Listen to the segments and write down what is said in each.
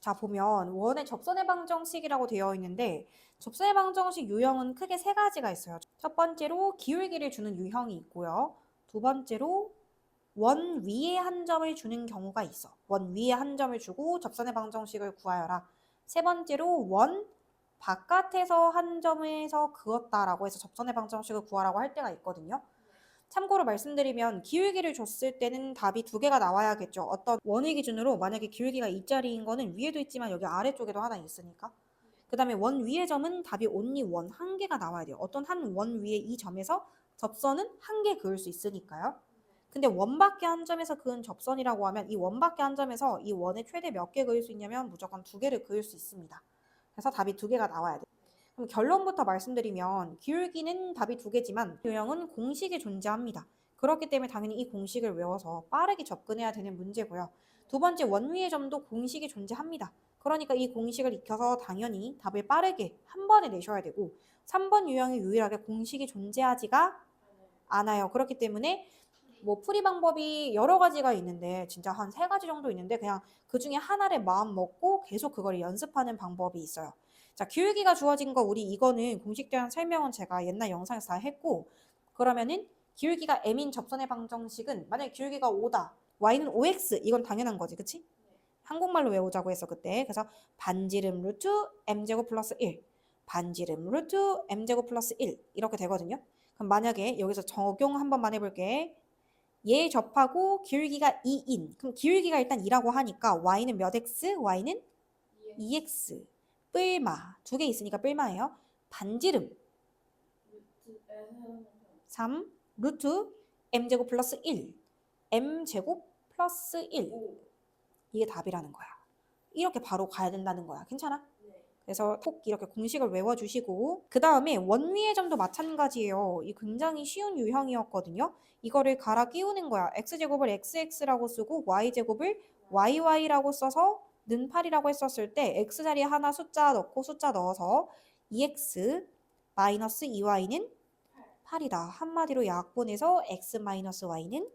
자, 보면 원의 접선의 방정식이라고 되어 있는데 접선의 방정식 유형은 크게 세 가지가 있어요. 첫 번째로 기울기를 주는 유형이 있고요. 두 번째로 원 위에 한 점을 주는 경우가 있어. 원 위에 한 점을 주고 접선의 방정식을 구하여라. 세 번째로 원 바깥에서 한 점에서 그었다라고 해서 접선의 방정식을 구하라고 할 때가 있거든요. 참고로 말씀드리면 기울기를 줬을 때는 답이 두 개가 나와야겠죠. 어떤 원의 기준으로 만약에 기울기가 2짜리인 거는 위에도 있지만 여기 아래쪽에도 하나 있으니까. 그 다음에 원 위의 점은 답이 only 원 한 개가 나와야 돼요. 어떤 한 원 위에 이 점에서 접선은 한 개 그을 수 있으니까요. 근데 원 밖에 한 점에서 그은 접선이라고 하면 이 원 밖에 한 점에서 이 원에 최대 몇 개 그을 수 있냐면 무조건 두 개를 그을 수 있습니다. 그래서 답이 두 개가 나와야 돼요. 그럼 결론부터 말씀드리면 기울기는 답이 두 개지만 유형은 공식이 존재합니다. 그렇기 때문에 당연히 이 공식을 외워서 빠르게 접근해야 되는 문제고요. 두 번째 원위의 점도 공식이 존재합니다. 그러니까 이 공식을 익혀서 당연히 답을 빠르게 한 번에 내셔야 되고 3번 유형이 유일하게 공식이 존재하지가 않아요. 그렇기 때문에 뭐 풀이 방법이 여러 가지가 있는데 진짜 한 세 가지 정도 있는데 그냥 그 중에 하나를 마음 먹고 계속 그걸 연습하는 방법이 있어요. 자, 기울기가 주어진 거 우리 이거는 공식에 대한 설명은 제가 옛날 영상에서 다 했고 그러면은 기울기가 m인 접선의 방정식은 만약에 기울기가 5다. y는 5x 이건 당연한 거지. 그치? 한국말로 외우자고 해서 그때 그래서 반지름 루트 m제곱 플러스 1 반지름 루트 m제곱 플러스 1 이렇게 되거든요. 그럼 만약에 여기서 적용 한 번만 해볼게. 얘 접하고 기울기가 2인 그럼 기울기가 일단 2라고 하니까 y는 몇 x? y는 2x 뿔마 두 개 있으니까 뿔마예요. 반지름 3 루트 m제곱 플러스 1 m제곱 플러스 1 이게 답이라는 거야. 이렇게 바로 가야 된다는 거야. 괜찮아? 그래서 꼭 이렇게 공식을 외워주시고 그 다음에 원위의 점도 마찬가지예요. 이 굉장히 쉬운 유형이었거든요. 이거를 갈아 끼우는 거야. x제곱을 xx라고 쓰고 y제곱을 yy라고 써서 는 8이라고 했었을 때 x 자리에 하나 숫자 넣고 숫자 넣어서 2x 마이너스 2y는 8이다. 한마디로 약분해서 x 마이너스 y는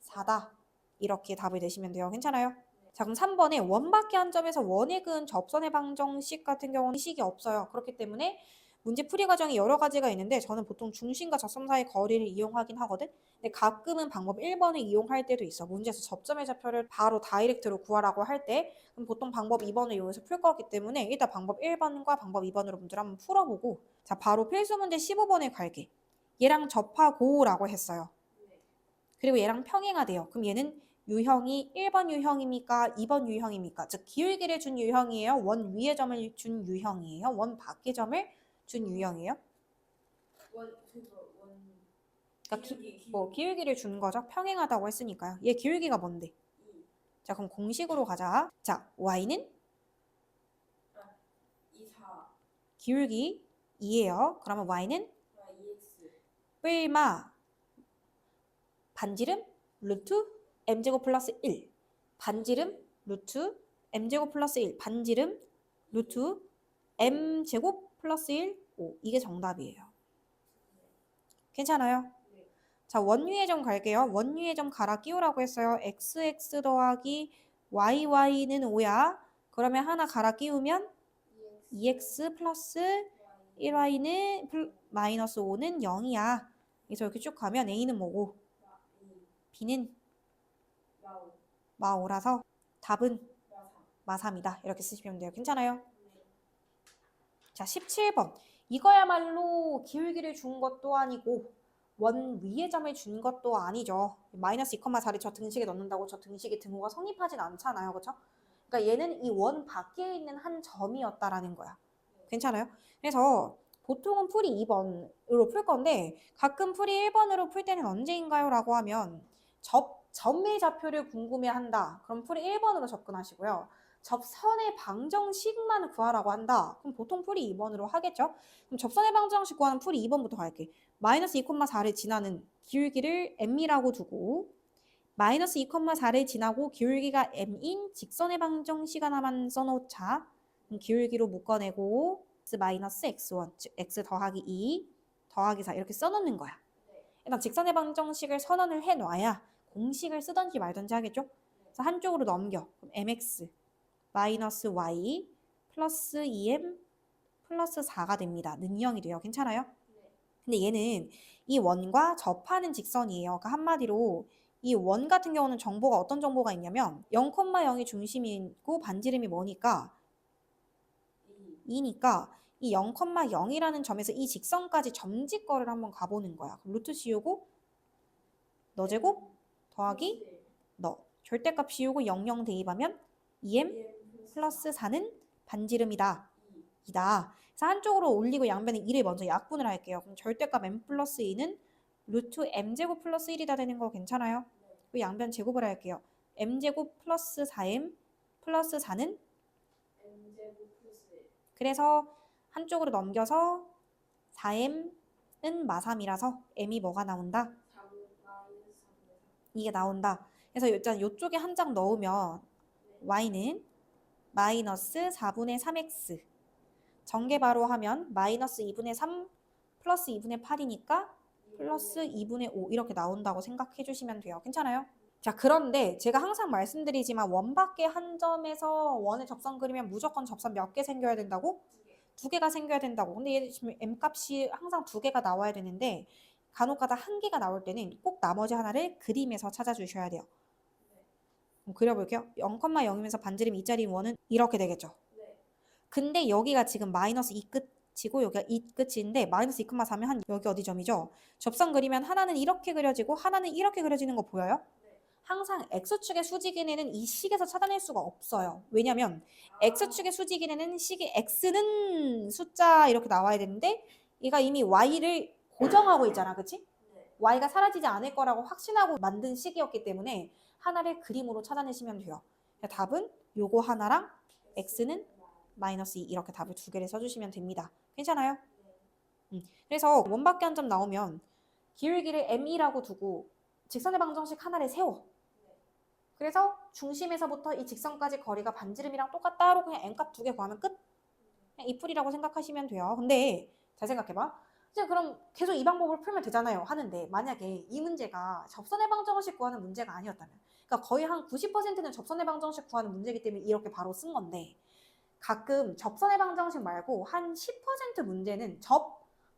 4다. 이렇게 답을 내시면 돼요. 괜찮아요? 자, 그럼 3번에 원 밖에 한 점에서 원에 그은 접선의 방정식 같은 경우는 식이 없어요. 그렇기 때문에 문제 풀이 과정이 여러 가지가 있는데 저는 보통 중심과 접점 사이 거리를 이용하긴 하거든. 근데 가끔은 방법 1번을 이용할 때도 있어. 문제에서 접점의 좌표를 바로 다이렉트로 구하라고 할 때 그럼 보통 방법 2번을 이용해서 풀 거기 때문에 일단 방법 1번과 방법 2번으로 문제를 한번 풀어보고 자, 바로 필수 문제 15번에 갈게. 얘랑 접하고 라고 했어요. 그리고 얘랑 평행하대요. 그럼 얘는 유형이 1번 유형입니까? 2번 유형입니까? 즉 기울기를 준 유형이에요? 원 위의 점을 준 유형이에요? 원 밖의 점을 준 유형이에요? 그러니까 기울기를 준 거죠. 평행하다고 했으니까요. 얘 기울기가 뭔데? 자, 그럼 공식으로 가자. 자, y는 기울기 2예요. 그러면 y는 뿔마 반지름 루트 m제곱 플러스 1 반지름 루트 m제곱 플러스 1 반지름 루트 m제곱 플러스 1 5 이게 정답이에요. 괜찮아요? 자, 원위의 점 갈게요. 원위의 점 갈아 끼우라고 했어요. xx 더하기 yy는 5야. 그러면 하나 갈아 끼우면 2x 플러스 1y는 마이너스 5는 0이야. 그래서 이렇게 쭉 가면 a는 뭐고 b는 마5라서 답은 마3이다. 이렇게 쓰시면 돼요. 괜찮아요? 자, 17번. 이거야말로 기울기를 준 것도 아니고 원 위의 점을 준 것도 아니죠. 마이너스 2,4를 저 등식에 넣는다고 저 등식의 등호가 성립하진 않잖아요. 그렇죠? 그러니까 얘는 이 원 밖에 있는 한 점이었다라는 거야. 괜찮아요? 그래서 보통은 풀이 2번으로 풀 건데 가끔 풀이 1번으로 풀 때는 언제인가요? 라고 하면 점의 좌표를 궁금해한다. 그럼 풀이 1번으로 접근하시고요. 접선의 방정식만 구하라고 한다. 그럼 보통 풀이 2번으로 하겠죠? 그럼 접선의 방정식 구하는 풀이 2번부터 갈게. 마이너스 2,4를 지나는 기울기를 m이라고 두고 마이너스 2,4를 지나고 기울기가 m인 직선의 방정식 하나만 써놓자. 기울기로 묶어내고 x 마이너스 x1, 즉 x 더하기 2 더하기 4 이렇게 써놓는 거야. 일단 직선의 방정식을 선언을 해놔야 공식을 쓰던지 말던지 하겠죠? 그래서 한쪽으로 넘겨. 그럼 mx 마이너스 y 플러스 2m 플러스 4가 됩니다. 능형이 돼요. 괜찮아요? 근데 얘는 이 원과 접하는 직선이에요. 그러니까 한마디로 이 원 같은 경우는 정보가 어떤 정보가 있냐면 0,0이 중심이고 반지름이 뭐니까 2니까 이 0,0이라는 점에서 이 직선까지 점직거리를 한번 가보는 거야. 그럼 루트 씌우고 너 제곱 더하기 너 절대값 씌우고 00 대입하면 2m 플러스 4는 반지름이다. 이다. 그래서 한쪽으로 올리고 양변에 2를 먼저 약분을 할게요. 그럼 절대값 m 플러스 2는 루트 m제곱 플러스 1이다 되는 거 괜찮아요? 그 양변 제곱을 할게요. m제곱 플러스 4m 플러스 4는 그래서 한쪽으로 넘겨서 4m은 마삼이라서 m이 뭐가 나온다? 이게 나온다. 그래서 일단 이쪽에 한 장 넣으면 y는 마이너스 4분의 3x 전개바로 하면 마이너스 2분의 3 플러스 2분의 8이니까 플러스 2분의 5 이렇게 나온다고 생각해 주시면 돼요. 괜찮아요? 자, 그런데 제가 항상 말씀드리지만 원 밖에 한 점에서 원의 접선 그리면 무조건 접선 몇 개 생겨야 된다고? 두 개가 생겨야 된다고. 근데 얘 지금 m값이 항상 두 개가 나와야 되는데 간혹가다 한 개가 나올 때는 꼭 나머지 하나를 그림에서 찾아주셔야 돼요. 그럼 그려볼게요. 0,0이면서 반지름 2짜리 원은 이렇게 되겠죠. 근데 여기가 지금 마이너스 2 끝이고 여기가 2 끝인데 마이너스 2,4면 한 여기 어디 점이죠? 접선 그리면 하나는 이렇게 그려지고 하나는 이렇게 그려지는 거 보여요? 항상 X축의 수직인에는 이 식에서 찾아낼 수가 없어요. 왜냐면 X축의 수직인에는 식이 X는 숫자 이렇게 나와야 되는데 얘가 이미 Y를 고정하고 있잖아. 그치? Y가 사라지지 않을 거라고 확신하고 만든 식이었기 때문에 하나를 그림으로 찾아내시면 돼요. 답은 요거 하나랑 X는 마이너스 2 이렇게 답을 두 개를 써주시면 됩니다. 괜찮아요? 그래서 원밖에 한 점 나오면 기울기를 m이라고 두고 직선의 방정식 하나를 세워. 그래서 중심에서부터 이 직선까지 거리가 반지름이랑 똑같다로 그냥 n값 두 개 구하면 끝? 그냥 이 풀이라고 생각하시면 돼요. 근데 잘 생각해봐. 이제 그럼 계속 이 방법을 풀면 되잖아요. 하는데 만약에 이 문제가 접선의 방정식 구하는 문제가 아니었다면 그러니까 거의 한 90%는 접선의 방정식 구하는 문제이기 때문에 이렇게 바로 쓴 건데 가끔 접선의 방정식 말고 한 10% 문제는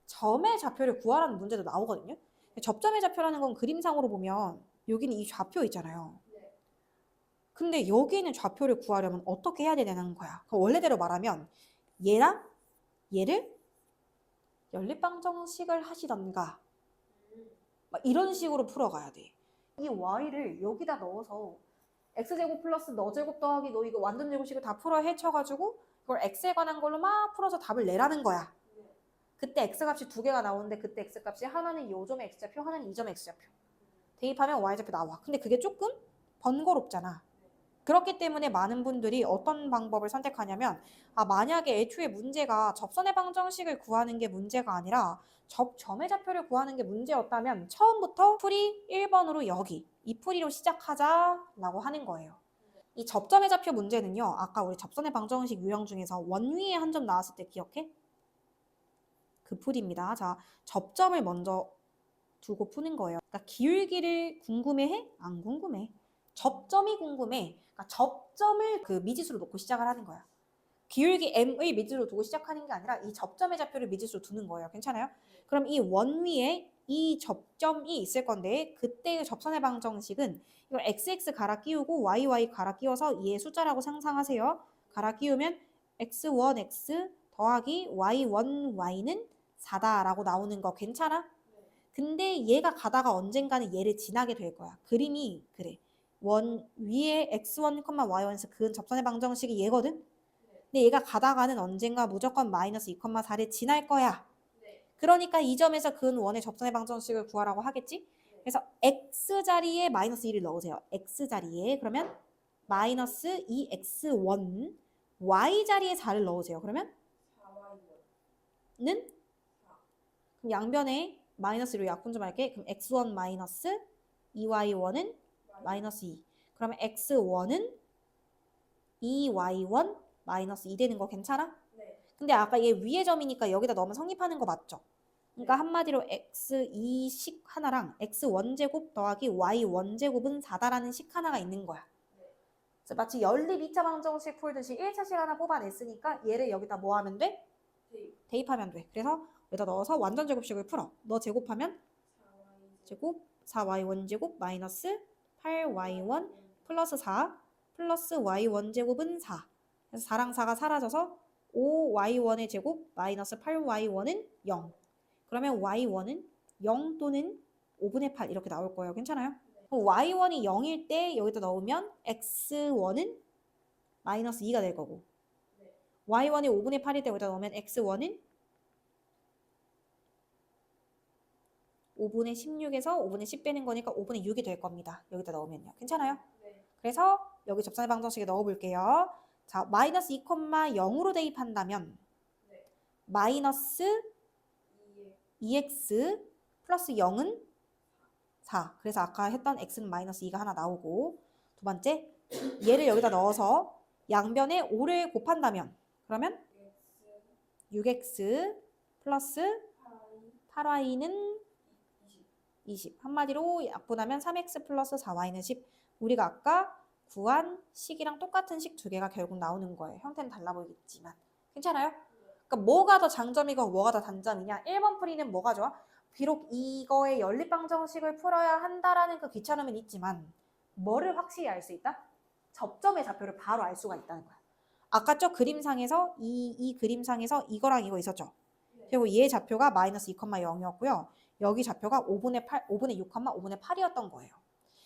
점의 좌표를 구하라는 문제도 나오거든요. 접점의 좌표라는 건 그림상으로 보면 여기는 이 좌표 있잖아요. 근데 여기는 좌표를 구하려면 어떻게 해야 되냐는 거야. 원래대로 말하면 얘랑 얘를 연립방정식을 하시던가 막 이런 식으로 풀어가야 돼. 이 y를 여기다 넣어서 x제곱 플러스 너제곱 더하기 너 이거 완전 제곱식을 다 풀어 헤쳐가지고 그걸 x에 관한 걸로 막 풀어서 답을 내라는 거야. 그때 x값이 두 개가 나오는데 그때 x값이 하나는 요 점의 x좌표 하나는 이 점의 x좌표 대입하면 y좌표 나와. 근데 그게 조금 번거롭잖아. 그렇기 때문에 많은 분들이 어떤 방법을 선택하냐면 만약에 애초에 문제가 접선의 방정식을 구하는 게 문제가 아니라 점의 좌표를 구하는 게 문제였다면 처음부터 풀이 1번으로 여기 이 풀이로 시작하자라고 하는 거예요. 이 접점의 좌표 문제는요. 아까 우리 접선의 방정식 유형 중에서 원 위에 한 점 나왔을 때 기억해? 그 풀이입니다. 자, 접점을 먼저 두고 푸는 거예요. 그러니까 기울기를 궁금해해? 안 궁금해. 접점이 궁금해. 그러니까 접점을 그 미지수로 놓고 시작을 하는 거야. 기울기 m의 미지수로 두고 시작하는 게 아니라 이 접점의 좌표를 미지수로 두는 거예요. 괜찮아요? 그럼 이 원 위에 이 접점이 있을 건데 그때의 접선의 방정식은 이걸 xx 갈아 끼우고 yy 갈아 끼워서 얘의 숫자라고 상상하세요. 갈아 끼우면 x1x 더하기 y1y는 4다라고 나오는 거 괜찮아? 근데 얘가 가다가 언젠가는 얘를 지나게 될 거야. 그림이 그래. 원 위에 x1, y1에서 그은 접선의 방정식이 얘거든? 근데 얘가 가다가는 언젠가 무조건 마이너스 2,4를 지날 거야. 그러니까 이 점에서 그은 원의 접선의 방정식을 구하라고 하겠지? 그래서 x자리에 마이너스 2를 넣으세요. x자리에. 그러면 마이너스 2x1 y자리에 4를 넣으세요. 그러면 는? 그럼 양변에 마이너스로 약분 좀 할게. 그럼 x1 마이너스 2y1은 마이너스 2. 그러면 x1은 2y1 마이너스 2 되는 거 괜찮아? 네. 근데 아까 얘 위의 점이니까 여기다 넣으면 성립하는 거 맞죠? 그러니까 한마디로 x2식 하나랑 x1제곱 더하기 y1제곱은 4다라는 식 하나가 있는 거야. 그래서 마치 연립 2차 방정식 풀듯이 1차 시간을 뽑아냈으니까 얘를 여기다 뭐 하면 돼? 대입하면 돼. 그래서 여기다 넣어서 완전 제곱식을 풀어. 너 제곱하면 제곱 4y1 제곱 마이너스 8y1 플러스 4 플러스 y1 제곱은 4. 그래서 4랑 4가 사라져서 5y1의 제곱 마이너스 8y1은 0. 그러면 y1은 0 또는 5분의 8 이렇게 나올 거예요. 괜찮아요? y1이 0일 때 여기다 넣으면 x1은 마이너스 2가 될 거고 y1이 5분의 8일 때 여기다 넣으면 x1은 5분의 16에서 5분의 10 빼는 거니까 5분의 6이 될 겁니다. 여기다 넣으면요. 괜찮아요? 그래서 여기 접선의 방정식에 넣어볼게요. 자, 마이너스 2,0으로 대입한다면 마이너스 2x 플러스 0은 4. 그래서 아까 했던 x는 마이너스 2가 하나 나오고 두 번째, 얘를 여기다 넣어서 양변에 5를 곱한다면 그러면 6x 플러스 8y는 20. 한마디로 약분하면 3x 플러스 4y는 10. 우리가 아까 구한 식이랑 똑같은 식 두 개가 결국 나오는 거예요. 형태는 달라 보이겠지만. 괜찮아요? 그러니까 뭐가 더 장점이고 뭐가 더 단점이냐? 1번 풀이는 뭐가 좋아? 비록 이거의 연립방정식을 풀어야 한다라는 그 귀찮음은 있지만 뭐를 확실히 알 수 있다? 접점의 좌표를 바로 알 수가 있다는 거야. 아까 저 그림상에서 이 그림상에서 이거랑 이거 있었죠? 그리고 얘의 좌표가 마이너스 2,0이었고요. 여기 좌표가 5분의 8, 5분의 6, 5분의 8이었던 거예요.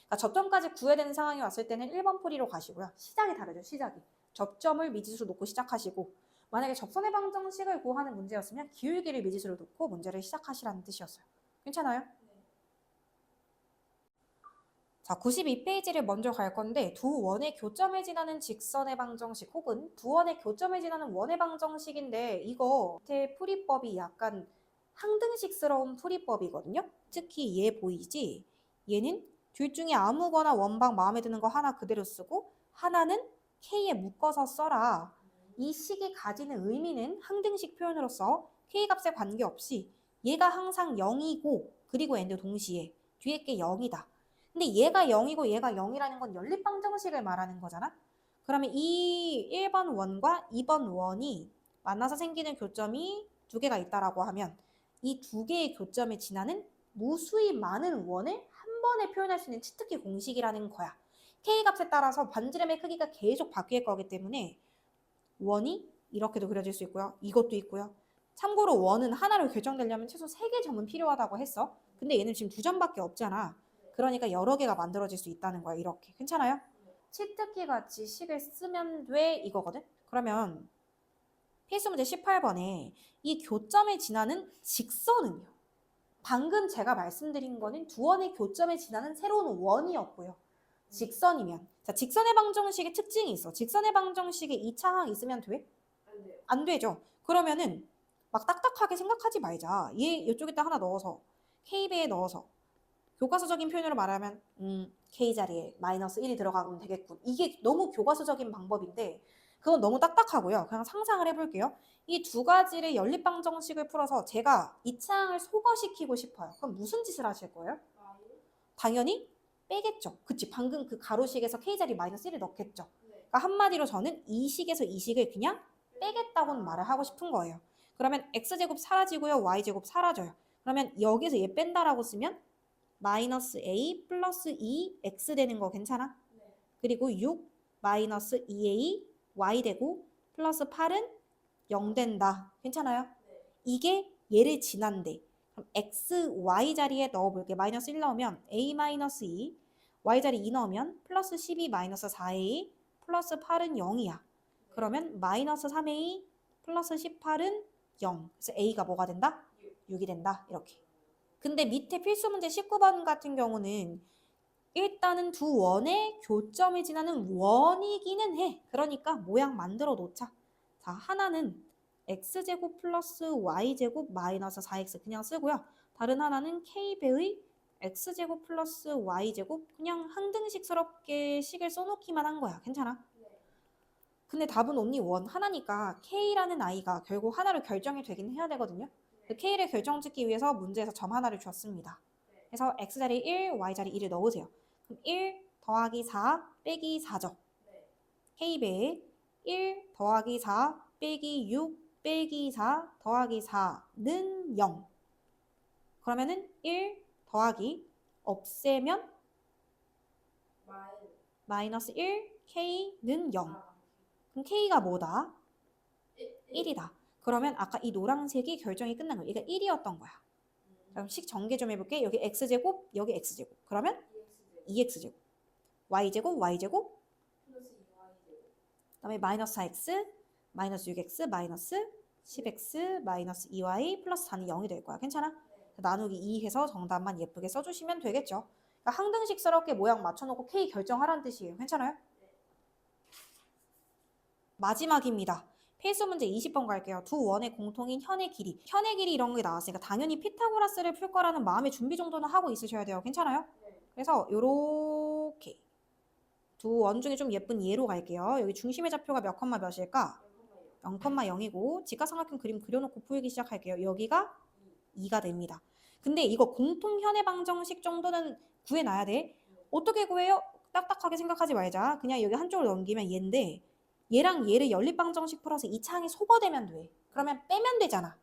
그러니까 접점까지 구해야 되는 상황이 왔을 때는 1번 풀이로 가시고요. 시작이 다르죠, 시작이. 접점을 미지수로 놓고 시작하시고 만약에 접선의 방정식을 구하는 문제였으면 기울기를 미지수로 놓고 문제를 시작하시라는 뜻이었어요. 괜찮아요? 자, 92페이지를 먼저 갈 건데 두 원의 교점을 지나는 직선의 방정식 혹은 두 원의 교점을 지나는 원의 방정식인데 이거 밑에 풀이법이 약간 항등식스러운 풀이법이거든요. 특히 얘 보이지? 얘는 둘 중에 아무거나 원방 마음에 드는 거 하나 그대로 쓰고 하나는 K에 묶어서 써라. 이 식이 가지는 의미는 항등식 표현으로서 K 값에 관계없이 얘가 항상 0이고 그리고 n도 동시에 뒤에 게 0이다. 근데 얘가 0이고 얘가 0이라는 건 연립방정식을 말하는 거잖아. 그러면 이 1번 원과 2번 원이 만나서 생기는 교점이 두 개가 있다라고 하면 이 두 개의 교점에 지나는 무수히 많은 원을 한 번에 표현할 수 있는 치트키 공식이라는 거야. K값에 따라서 반지름의 크기가 계속 바뀔 거기 때문에 원이 이렇게도 그려질 수 있고요. 이것도 있고요. 참고로 원은 하나로 결정되려면 최소 3개 점은 필요하다고 했어. 근데 얘는 지금 2점밖에 없잖아. 그러니까 여러 개가 만들어질 수 있다는 거야. 이렇게. 괜찮아요? 치트키 같이 식을 쓰면 돼 이거거든. 그러면 필수 문제 18번에 이 교점에 지나는 직선은요. 방금 제가 말씀드린 거는 두 원의 교점에 지나는 새로운 원이었고요. 직선이면 자 직선의 방정식의 특징이 있어. 직선의 방정식에 2차항 있으면 돼? 안 되죠. 그러면은 막 딱딱하게 생각하지 말자. 얘 이쪽에다 하나 넣어서 K배에 넣어서 교과서적인 표현으로 말하면 K자리에 마이너스 1이 들어가면 되겠군. 이게 너무 교과서적인 방법인데 그건 너무 딱딱하고요. 그냥 상상을 해볼게요. 이 두 가지를 연립방정식을 풀어서 제가 이 차항을 소거시키고 싶어요. 그럼 무슨 짓을 하실 거예요? 당연히 빼겠죠. 그치? 방금 그 가로식에서 K자리 마이너스 1을 넣겠죠. 그러니까 한마디로 저는 이 식에서 이 식을 그냥 빼겠다고는 말을 하고 싶은 거예요. 그러면 X제곱 사라지고요. Y제곱 사라져요. 그러면 여기서 얘 뺀다라고 쓰면 마이너스 A 플러스 2 X 되는 거 괜찮아? 그리고 6 마이너스 2A Y 되고 플러스 8은 0 된다. 괜찮아요? 이게 얘를 지난데 그럼 X, Y 자리에 넣어볼게. 마이너스 1 넣으면 A 마이너스 2 Y 자리 2 넣으면 플러스 12 마이너스 4A 플러스 8은 0이야. 그러면 마이너스 3A 플러스 18은 0. 그래서 A가 뭐가 된다? 6이 된다. 이렇게. 근데 밑에 필수 문제 19번 같은 경우는 일단은 두 원의 교점을 지나는 원이기는 해. 그러니까 모양 만들어 놓자. 자, 하나는 x제곱 플러스 y제곱 마이너스 4x 그냥 쓰고요. 다른 하나는 k배의 x제곱 플러스 y제곱 그냥 항등식스럽게 식을 써놓기만 한 거야. 괜찮아? 근데 답은 only 원 하나니까 k라는 i가 결국 하나로 결정이 되긴 해야 되거든요. 그 k를 결정 짓기 위해서 문제에서 점 하나를 줬습니다. 그래서 x자리 1, y자리 2를 넣으세요. 그럼 1 더하기 4 빼기 4죠. k배에 1 더하기 4 빼기 6 빼기 4 더하기 4는 0. 그러면은 1 더하기 없애면 마이너스 1 k는 0. 그럼 k가 뭐다? 1이다. 그러면 아까 이 노란색이 결정이 끝난 거야. 얘가 1이었던 거야. 그럼 식 전개 좀 해볼게. 여기 x제곱, 여기 x제곱. 그러면 2x제곱. y제곱, y제곱. 그다음에 마이너스 4x, 마이너스 6x, 마이너스 10x, 마이너스 2y 플러스 4는 0이 될 거야. 괜찮아? 나누기 2 해서 정답만 예쁘게 써주시면 되겠죠. 그러니까 항등식스럽게 모양 맞춰놓고 k 결정하라는 뜻이에요. 괜찮아요? 마지막입니다. 필수 문제 20번 갈게요. 두 원의 공통인 현의 길이. 현의 길이 이런 게 나왔으니까 당연히 피타고라스를 풀 거라는 마음의 준비 정도는 하고 있으셔야 돼요. 괜찮아요? 그래서 요렇게 두 원 중에 좀 예쁜 예로 갈게요. 여기 중심의 좌표가 몇 컴마 몇일까? 0,0이고 직각삼각형 그림 그려놓고 풀기 시작할게요. 여기가 2가 됩니다. 근데 이거 공통현의 방정식 정도는 구해놔야 돼. 어떻게 구해요? 딱딱하게 생각하지 말자. 그냥 여기 한쪽을 넘기면 얘인데 얘랑 얘를 연립방정식 풀어서 이 창이 소거되면 돼. 그러면 빼면 되잖아.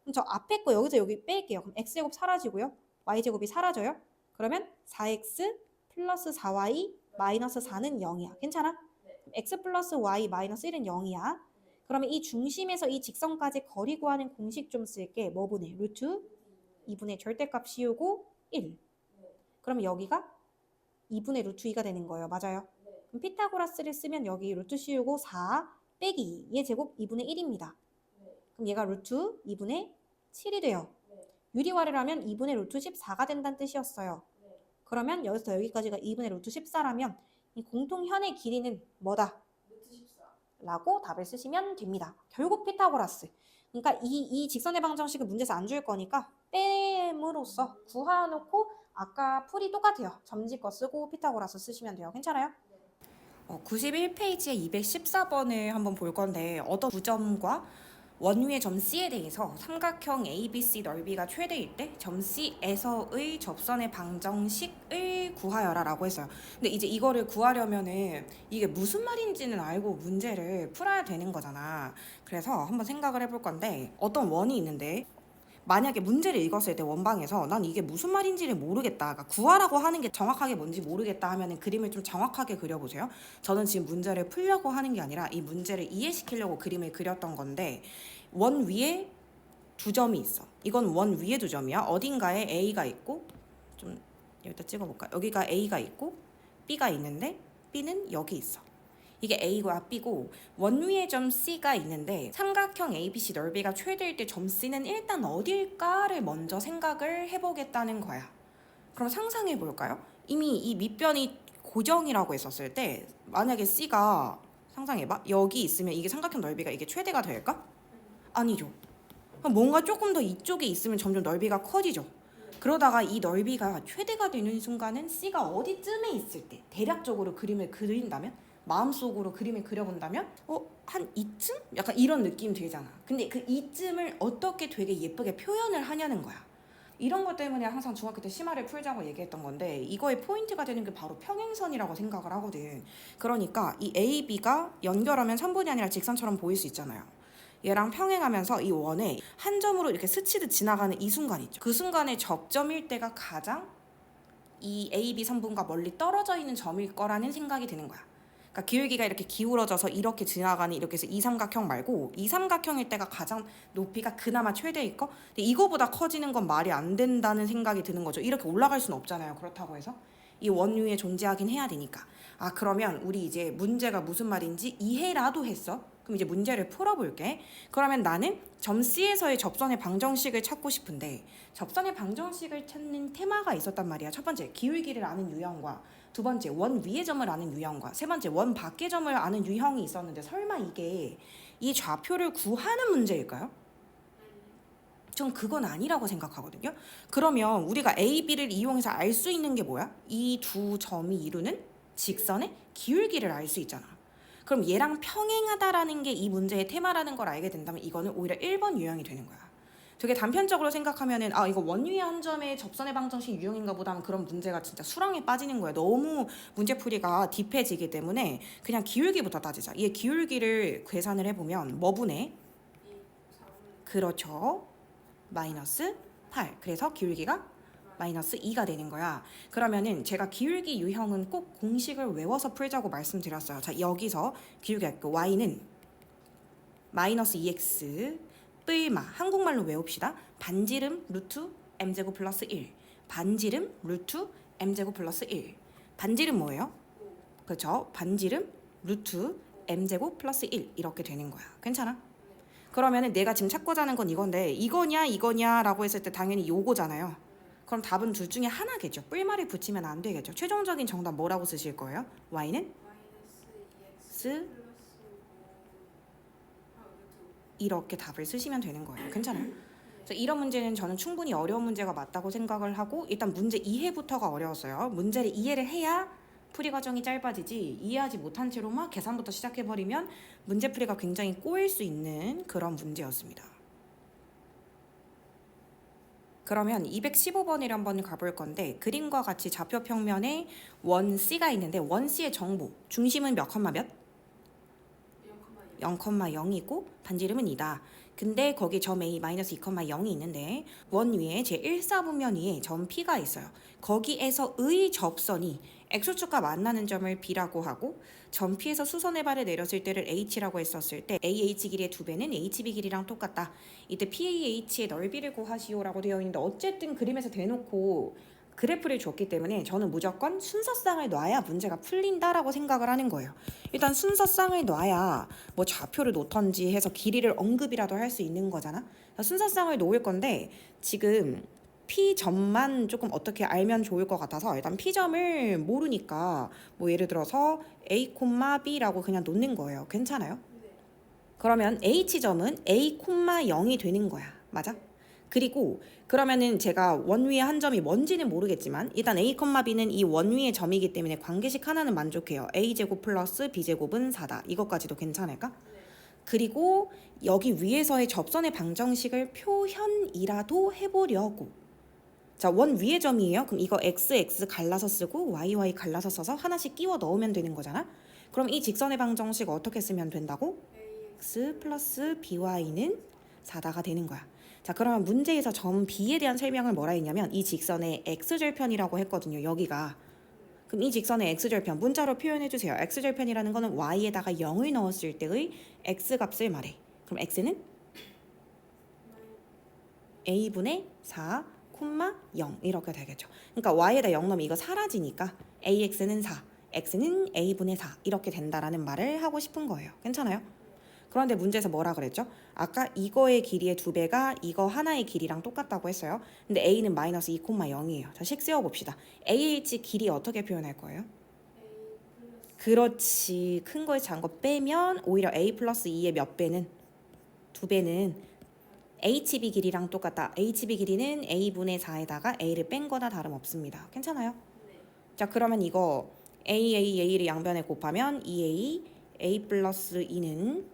그럼 저 앞에 거 여기서 여기 뺄게요. 그럼 x제곱 사라지고요. y제곱이 사라져요. 그러면 4x 플러스 4y 마이너스 4는 0이야. 괜찮아? x 플러스 y 마이너스 1은 0이야. 그러면 이 중심에서 이 직선까지 거리 구하는 공식 좀 쓸게. 뭐 분의? 루트 2분의 절대값 씌우고 1. 그러면 여기가 2분의 루트 2가 되는 거예요. 맞아요? 그럼 피타고라스를 쓰면 여기 루트 씌우고 4 빼기 2의 제곱 2분의 1입니다. 그럼 얘가 루트 2분의 7이 돼요. 유리화를 하면 2분의 루트 14가 된다는 뜻이었어요. 그러면 여기서 여기까지가 2분의 루트 14라면 이 공통현의 길이는 뭐다? 라고 답을 쓰시면 됩니다. 결국 피타고라스. 그러니까 이 직선의 방정식을 문제에서 안 줄 거니까 뺨으로써 구해놓고 아까 풀이 똑같아요. 점지 거 쓰고 피타고라스 쓰시면 돼요. 괜찮아요? 91페이지에 214번을 한번 볼 건데 어떤 구점과 원위의 점 C에 대해서 삼각형 ABC 넓이가 최대일 때 점 C에서의 접선의 방정식을 구하여라 라고 했어요. 근데 이제 이거를 구하려면은 이게 무슨 말인지는 알고 문제를 풀어야 되는 거잖아. 그래서 한번 생각을 해볼 건데 어떤 원이 있는데 만약에 문제를 읽었을 때 원방에서 난 이게 무슨 말인지를 모르겠다. 그러니까 구하라고 하는 게 정확하게 뭔지 모르겠다 하면은 그림을 좀 정확하게 그려보세요. 저는 지금 문제를 풀려고 하는 게 아니라 이 문제를 이해시키려고 그림을 그렸던 건데 원 위에 두 점이 있어. 이건 원 위에 두 점이야. 어딘가에 A가 있고 좀 여기다 찍어볼까? 여기가 A가 있고 B가 있는데 B는 여기 있어. 이게 A가 B고 원 위에 점 C가 있는데 삼각형 ABC 넓이가 최대일 때 점 C는 일단 어딜까를 먼저 생각을 해보겠다는 거야. 그럼 상상해 볼까요? 이미 이 밑변이 고정이라고 했었을 때 만약에 C가 상상해봐. 여기 있으면 이게 삼각형 넓이가 이게 최대가 될까? 아니죠. 뭔가 조금 더 이쪽에 있으면 점점 넓이가 커지죠. 그러다가 이 넓이가 최대가 되는 순간은 C가 어디쯤에 있을 때 대략적으로 그림을 그린다면 마음속으로 그림을 그려본다면 한 이쯤? 약간 이런 느낌 들잖아. 근데 그 이쯤을 어떻게 되게 예쁘게 표현을 하냐는 거야. 이런 것 때문에 항상 중학교 때 심화를 풀자고 얘기했던 건데 이거의 포인트가 되는 게 바로 평행선이라고 생각을 하거든. 그러니까 이 A, B가 연결하면 선분이 아니라 직선처럼 보일 수 있잖아요. 얘랑 평행하면서 이 원에 한 점으로 이렇게 스치듯 지나가는 이 순간 있죠. 그 순간에 접점일 때가 가장 이 A, B 선분과 멀리 떨어져 있는 점일 거라는 생각이 드는 거야. 그러니까 기울기가 이렇게 기울어져서 이렇게 지나가는 이렇게 해서 이 삼각형 말고 이 삼각형일 때가 가장 높이가 그나마 최대일 거. 근데 이거보다 커지는 건 말이 안 된다는 생각이 드는 거죠. 이렇게 올라갈 수는 없잖아요. 그렇다고 해서 이 원 위에 존재하긴 해야 되니까. 그러면 우리 이제 문제가 무슨 말인지 이해라도 했어. 그럼 이제 문제를 풀어볼게. 그러면 나는 점 C에서의 접선의 방정식을 찾고 싶은데 접선의 방정식을 찾는 테마가 있었단 말이야. 첫 번째 기울기를 아는 유형과 두 번째 원 위의 점을 아는 유형과 세 번째 원 밖의 점을 아는 유형이 있었는데 설마 이게 이 좌표를 구하는 문제일까요? 전 그건 아니라고 생각하거든요. 그러면 우리가 A, B를 이용해서 알 수 있는 게 뭐야? 이 두 점이 이루는 직선의 기울기를 알 수 있잖아. 그럼 얘랑 평행하다라는 게 이 문제의 테마라는 걸 알게 된다면 이거는 오히려 1번 유형이 되는 거야. 되게 단편적으로 생각하면은 아 이거 원위의 한 점의 접선의 방정식 유형인가 보다 하면 그런 문제가 진짜 수렁에 빠지는 거예요. 너무 문제풀이가 딥해지기 때문에 그냥 기울기부터 따지자. 얘 기울기를 계산을 해보면 뭐분의 그렇죠. 마이너스 8. 그래서 기울기가 마이너스 2가 되는 거야. 그러면은 제가 기울기 유형은 꼭 공식을 외워서 풀자고 말씀드렸어요. 자, 여기서 기울기가 있고 y는 마이너스 2x 뿔마 한국말로 외웁시다. 반지름 루트 m제곱 플러스 1. 반지름 루트 m제곱 플러스 1. 반지름 뭐예요? 그렇죠. 반지름 루트 m제곱 플러스 1 이렇게 되는 거야. 괜찮아? 그러면은 내가 지금 찾고자 하는 건 이건데 이거냐라고 했을 때 당연히 요거잖아요. 그럼 답은 둘 중에 하나겠죠. 뿔말이 붙이면 안 되겠죠. 최종적인 정답 뭐라고 쓰실 거예요? y는 스 이렇게 답을 쓰시면 되는 거예요. 괜찮아요? 그래서 이런 문제는 저는 충분히 어려운 문제가 맞다고 생각을 하고 일단 문제 이해부터가 어려웠어요. 문제를 이해를 해야 풀이 과정이 짧아지지 이해하지 못한 채로 막 계산부터 시작해버리면 문제 풀이가 굉장히 꼬일 수 있는 그런 문제였습니다. 그러면 215번을 한번 가볼 건데 그림과 같이 좌표 평면에 원 C가 있는데 원 C의 정보 중심은 몇 컴마 몇? 0,0이고 반지름은 2다. 근데 거기 점 A 마이너스 2,0이 있는데 원 위에 제 1사분면 위에 점 P가 있어요. 거기에서의 접선이 X축과 만나는 점을 B라고 하고 점 P에서 수선의 발을 내렸을 때를 H라고 했었을 때 AH 길이의 2배는 HB 길이랑 똑같다. 이때 PAH의 넓이를 구하시오라고 되어 있는데 어쨌든 그림에서 대놓고 그래프를 줬기 때문에 저는 무조건 순서쌍을 놔야 문제가 풀린다라고 생각을 하는 거예요. 일단 순서쌍을 놔야 뭐 좌표를 놓던지 해서 길이를 언급이라도 할 수 있는 거잖아. 순서쌍을 놓을 건데 지금 P점만 조금 어떻게 알면 좋을 것 같아서 일단 P점을 모르니까 뭐 예를 들어서 A, B라고 그냥 놓는 거예요. 괜찮아요? 그러면 H점은 A, 0이 되는 거야. 맞아? 그리고 그러면은 제가 원 위에 한 점이 뭔지는 모르겠지만 일단 A, B는 이 원 위의 점이기 때문에 관계식 하나는 만족해요. A제곱 플러스 B제곱은 4다. 이것까지도 괜찮을까? 그리고 여기 위에서의 접선의 방정식을 표현이라도 해보려고 자, 원 위의 점이에요. 그럼 이거 x 갈라서 쓰고 y 갈라서 써서 하나씩 끼워 넣으면 되는 거잖아. 그럼 이 직선의 방정식 어떻게 쓰면 된다고? x 플러스 by는 4다가 되는 거야. 자, 그러면 문제에서 점 B에 대한 설명을 뭐라 했냐면 이 직선의 x절편이라고 했거든요. 여기가. 그럼 이 직선의 x절편 문자로 표현해 주세요. x절편이라는 거는 y에다가 0을 넣었을 때의 x값을 말해. 그럼 x는 a분의 4, 0 이렇게 되겠죠. 그러니까 y에다 0 넣으면 이거 사라지니까 ax는 4, x는 a분의 4 이렇게 된다라는 말을 하고 싶은 거예요. 괜찮아요? 그런데 문제에서 뭐라 그랬죠? 아까 이거의 길이의 2배가 이거 하나의 길이랑 똑같다고 했어요. 근데 a는 마이너스 2,0이에요. 자, 식 세워봅시다. AH 길이 어떻게 표현할 거예요? 그렇지. 큰 거에 작은 거 빼면 오히려 a 플러스 2의 몇 배는? 2배는 HB 길이랑 똑같다. HB 길이는 a분의 4에다가 a를 뺀 거나 다름없습니다. 괜찮아요? 자, 그러면 이거 a를 양변에 곱하면 2a, a 플러스 2는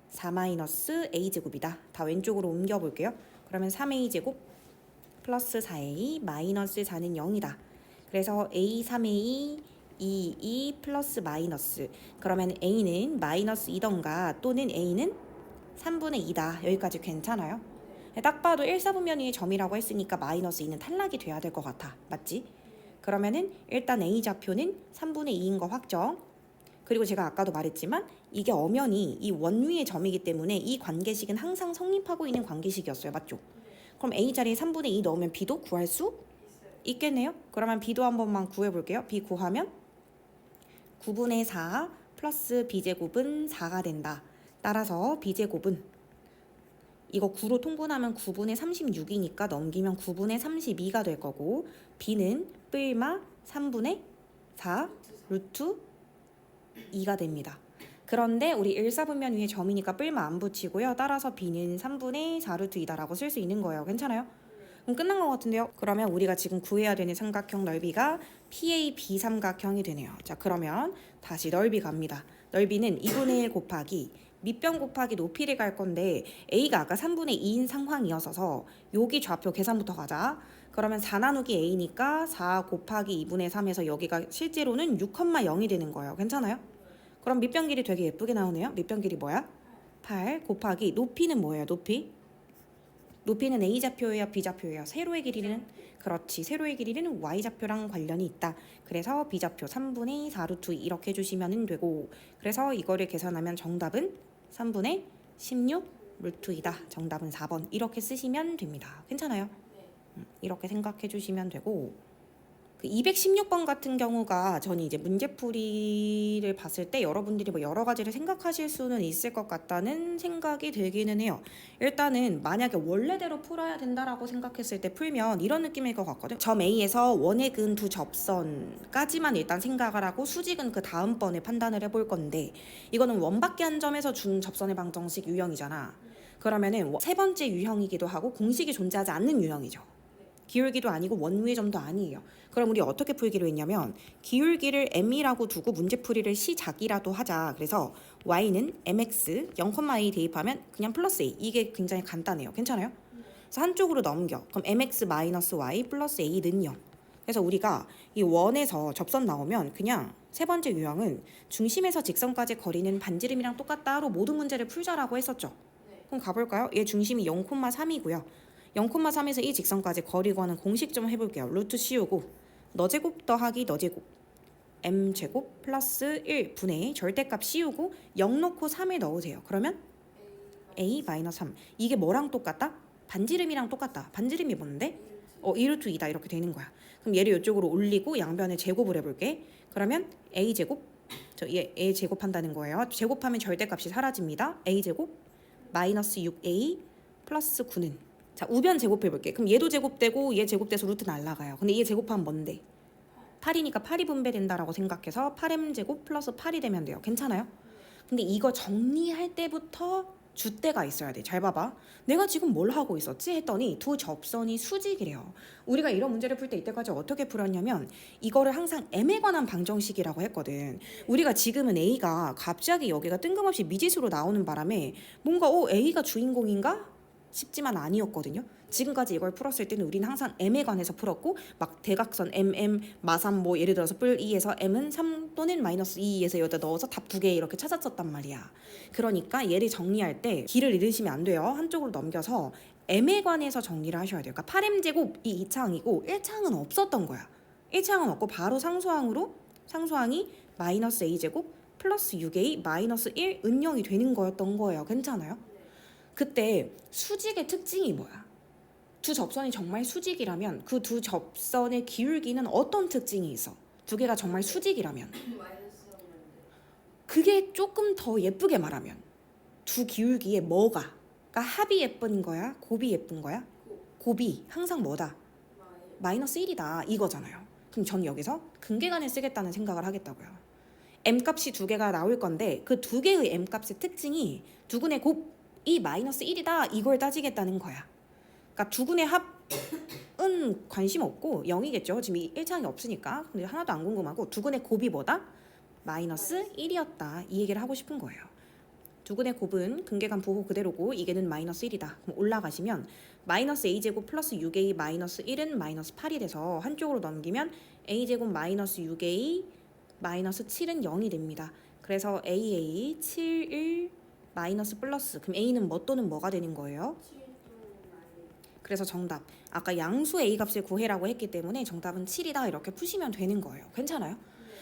4 마이너스 a제곱이다. 다 왼쪽으로 옮겨볼게요. 그러면 3a제곱 플러스 4a 마이너스 4는 0이다. 그래서 a 3a 2 플러스 마이너스 그러면 a는 마이너스 2던가 또는 a는 3분의 2다. 여기까지 괜찮아요? 딱 봐도 1사분면위의 점이라고 했으니까 마이너스 2는 탈락이 돼야 될 것 같아. 맞지? 그러면은 일단 a 좌표는 3분의 2인 거 확정. 그리고 제가 아까도 말했지만 이게 엄연히 이 원 위의 점이기 때문에 이 관계식은 항상 성립하고 있는 관계식이었어요. 맞죠? 그럼 a 자리에 3분의 2 넣으면 b도 구할 수 있겠네요. 그러면 b도 한 번만 구해볼게요. b 구하면 9분의 4 플러스 b제곱은 4가 된다. 따라서 b제곱은 이거 9로 통분하면 9분의 36이니까 넘기면 9분의 32가 될 거고 b는 뿔마 3분의 4 루트 2가 됩니다. 그런데 우리 1사분면 위에 점이니까 뿔마 안 붙이고요. 따라서 b는 3분의 4 루트 2다라고 쓸 수 있는 거예요. 괜찮아요? 그럼 끝난 것 같은데요? 그러면 우리가 지금 구해야 되는 삼각형 넓이가 PAB 삼각형이 되네요. 자, 그러면 다시 넓이 갑니다. 넓이는 2분의 1 곱하기 밑변 곱하기 높이를 갈 건데 A가 아까 3분의 2인 상황이어서 여기 좌표 계산부터 가자. 그러면 4 나누기 A니까 4 곱하기 2분의 3에서 여기가 실제로는 6,0이 되는 거예요. 괜찮아요? 그럼 밑변 길이 되게 예쁘게 나오네요. 밑변 길이 뭐야? 8 곱하기 높이는 뭐예요? 높이는 A좌표예요? B좌표예요? 세로의 길이는? 그렇지. 세로의 길이는 Y좌표랑 관련이 있다. 그래서 B좌표 3분의 4 루트 2 이렇게 해주시면 되고 그래서 이거를 계산하면 정답은 3분의 16 루트 2다. 정답은 4번. 이렇게 쓰시면 됩니다. 괜찮아요? 이렇게 생각해 주시면 되고 그 216번 같은 경우가 저는 이제 문제풀이를 봤을 때 여러분들이 뭐 여러 가지를 생각하실 수는 있을 것 같다는 생각이 들기는 해요. 일단은 만약에 원래대로 풀어야 된다라고 생각했을 때 풀면 이런 느낌일 것 같거든. 점 A에서 원의 근 두 접선까지만 일단 생각을 하고 수직은 그 다음번에 판단을 해볼 건데 이거는 원밖에 한 점에서 준 접선의 방정식 유형이잖아. 그러면은 세 번째 유형이기도 하고 공식이 존재하지 않는 유형이죠. 기울기도 아니고 원위의 점도 아니에요. 그럼 우리 어떻게 풀기로 했냐면 기울기를 m이라고 두고 문제풀이를 시작이라도 하자. 그래서 y는 mx 0,a 대입하면 그냥 플러스 a. 이게 굉장히 간단해요. 괜찮아요? 그래서 한쪽으로 넘겨. 그럼 mx 마이너스 y 플러스 a는 0. 그래서 우리가 이 원에서 접선 나오면 그냥 세 번째 유형은 중심에서 직선까지 거리는 반지름이랑 똑같다로 모든 문제를 풀자라고 했었죠. 그럼 가볼까요? 얘 중심이 0,3이고요. 0,3에서 이 직선까지 거리 구하는 공식 좀 해볼게요. 루트 씌우고 너 제곱 더하기 너 제곱 m 제곱 플러스 1 분의 절대값 씌우고 0 놓고 3을 넣으세요. 그러면 a 마이너스 3. 이게 뭐랑 똑같다? 반지름이랑 똑같다. 반지름이 뭔데? 2루트 2다 이렇게 되는 거야. 그럼 얘를 이쪽으로 올리고 양변에 제곱을 해볼게. 그러면 a 제곱 a 제곱한다는 거예요. 제곱하면 절대값이 사라집니다. a 제곱 마이너스 6a 플러스 9는 자, 우변 제곱해볼게. 그럼 얘도 제곱되고 얘 제곱돼서 루트 날라가요. 근데 얘 제곱하면 뭔데? 8이니까 8이 분배된다라고 생각해서 8m 제곱 플러스 8이 되면 돼요. 괜찮아요? 근데 이거 정리할 때부터 줏대가 있어야 돼. 잘 봐봐. 내가 지금 뭘 하고 있었지? 했더니 두 접선이 수직이래요. 우리가 이런 문제를 풀 때 이때까지 어떻게 풀었냐면 이거를 항상 m에 관한 방정식이라고 했거든. 우리가 지금은 a가 갑자기 여기가 뜬금없이 미지수로 나오는 바람에 뭔가 a가 주인공인가? 싶지만 아니었거든요. 지금까지 이걸 풀었을 때는 우리는 항상 m에 관해서 풀었고 막 대각선 마삼 뭐 예를 들어서 뿔 2에서 m은 3 또는 마이너스 2에서 여기다 넣어서 답 2개 이렇게 찾았었단 말이야. 그러니까 얘를 정리할 때 길을 잃으시면 안 돼요. 한쪽으로 넘겨서 m에 관해서 정리를 하셔야 돼요. 그러니까 8m제곱이 2차항이고 1차항은 없었던 거야. 1차항은 없고 바로 상수항이 마이너스 a제곱 플러스 6a 마이너스 1 은영이 되는 거였던 거예요. 괜찮아요? 그때 수직의 특징이 뭐야? 두 접선이 정말 수직이라면 그 두 접선의 기울기는 어떤 특징이 있어? 두 개가 정말 수직이라면 그게 조금 더 예쁘게 말하면 두 기울기에 뭐가? 그러니까 합이 예쁜 거야? 곱이 예쁜 거야? 곱이 항상 뭐다? 마이너스 1이다 이거잖아요. 그럼 전 여기서 근계간을 쓰겠다는 생각을 하겠다고요. m값이 두 개가 나올 건데 그 두 개의 m값의 특징이 두근의 곱이 마이너스 1이다 이걸 따지겠다는 거야. 그러니까 두근의 합은 관심 없고 0이겠죠. 지금 1차항이 없으니까. 근데 하나도 안 궁금하고 두근의 곱이 뭐다? 마이너스 1이었다. 이 얘기를 하고 싶은 거예요. 두근의 곱은 근계간 보호 그대로고 이게는 마이너스 1이다. 그럼 올라가시면 마이너스 a제곱 플러스 6a 마이너스 1은 마이너스 8이 돼서 한쪽으로 넘기면 a제곱 마이너스 6a 마이너스 7은 0이 됩니다. 그래서 aa 7, 1 마이너스 플러스 그럼 a는 뭐 또는 뭐가 되는 거예요? 그래서 정답 아까 양수 a 값을 구해라고 했기 때문에 정답은 7이다 이렇게 푸시면 되는 거예요. 괜찮아요?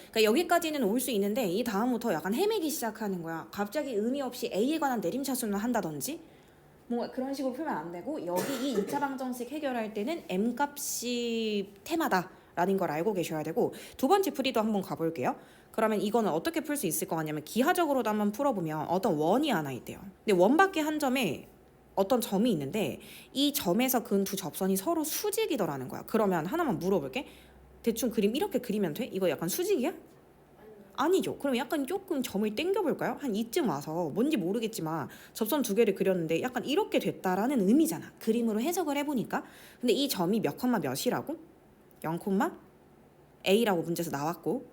그러니까 여기까지는 올 수 있는데 이 다음부터 약간 헤매기 시작하는 거야. 갑자기 의미 없이 a에 관한 내림차순을 한다든지 뭔가 그런 식으로 풀면 안 되고 여기 이 2차 방정식 해결할 때는 m값이 테마다라는 걸 알고 계셔야 되고 두 번째 풀이도 한번 가볼게요. 그러면 이거는 어떻게 풀 수 있을 것 같냐면 기하적으로도 한번 풀어보면 어떤 원이 하나 있대요. 근데 원밖에 한 점에 어떤 점이 있는데 이 점에서 근 두 접선이 서로 수직이더라는 거야. 그러면 하나만 물어볼게. 대충 그림 이렇게 그리면 돼? 이거 약간 수직이야? 아니죠. 그럼 약간 조금 점을 땡겨볼까요? 한 이쯤 와서 뭔지 모르겠지만 접선 두 개를 그렸는데 약간 이렇게 됐다라는 의미잖아. 그림으로 해석을 해보니까. 근데 이 점이 몇 콤마 몇이라고? 0 A라고 문제에서 나왔고,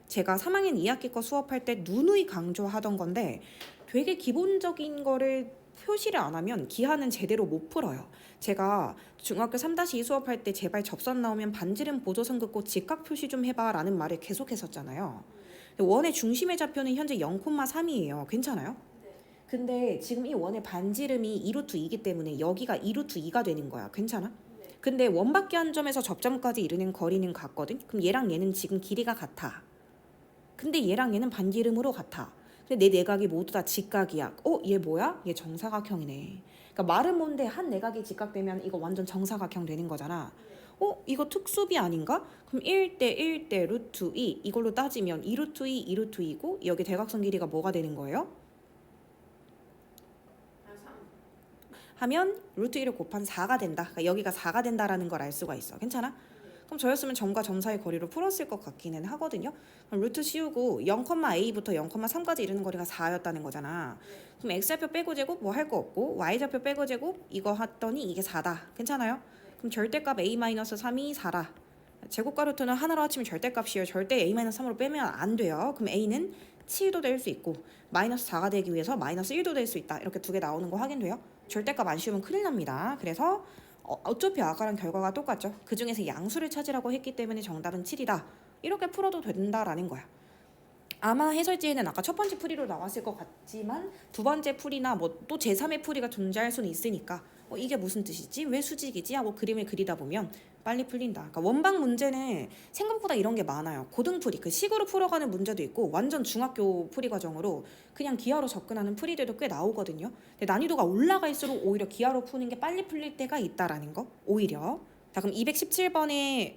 제가 3학년 2학기 거 수업할 때 누누이 강조하던 건데 되게 기본적인 거를 표시를 안 하면 기하는 제대로 못 풀어요. 제가 중학교 3-2 수업할 때 제발 접선 나오면 반지름 보조선 긋고 직각 표시 좀 해봐 라는 말을 계속 했었잖아요. 원의 중심의 좌표는 현재 0,3이에요. 괜찮아요? 근데 지금 이 원의 반지름이 2루트 2이기 때문에 여기가 2루트 2가 되는 거야. 괜찮아? 근데 원밖에 한 점에서 접점까지 이르는 거리는 같거든? 그럼 얘랑 얘는 지금 길이가 같아. 근데 얘랑 얘는 반지름으로 같아. 근데 내 내각이 모두 다 직각이야. 얘 뭐야? 얘 정사각형이네. 그러니까 말은 뭔데 한 내각이 직각되면 이거 완전 정사각형 되는 거잖아. 이거 특수비 아닌가? 그럼 1대 1대 루트 2 이걸로 따지면 2 루트 2, 2 루트 2고 여기 대각선 길이가 뭐가 되는 거예요? 하면 루트 1을 곱한 4가 된다. 그러니까 여기가 4가 된다라는 걸 알 수가 있어. 괜찮아? 그럼 저였으면 점과 점 사이 거리로 풀었을 것 같기는 하거든요. 그럼 루트 씌우고 0,a부터 0,3까지 이르는 거리가 4였다는 거잖아. 그럼 x좌표 빼고 제곱 뭐 할 거 없고 y좌표 빼고 제곱 이거 했더니 이게 4다. 괜찮아요? 그럼 절대값 a-3이 4라. 제곱과 루트는 하나로 합치면 절대값이에요. 절대 a-3으로 빼면 안 돼요. 그럼 a는 7도 될 수 있고 마이너스 4가 되기 위해서 마이너스 1도 될 수 있다. 이렇게 두 개 나오는 거 확인돼요. 절대값 안 씌우면 큰일 납니다. 그래서 어차피 아까랑 결과가 똑같죠. 그 중에서 양수를 찾으라고 했기 때문에 정답은 7이다. 이렇게 풀어도 된다라는 거야. 아마 해설지에는 아까 첫 번째 풀이로 나왔을 것 같지만 두 번째 풀이나 뭐 또 제3의 풀이가 존재할 수는 있으니까 이게 무슨 뜻이지? 왜 수직이지? 하고 그림을 그리다 보면 빨리 풀린다. 그러니까 원방 문제는 생각보다 이런 게 많아요. 고등풀이, 그 식으로 풀어가는 문제도 있고 완전 중학교 풀이 과정으로 그냥 기하로 접근하는 풀이들도 꽤 나오거든요. 근데 난이도가 올라갈수록 오히려 기하로 푸는 게 빨리 풀릴 때가 있다라는 거. 오히려. 자, 그럼 217번에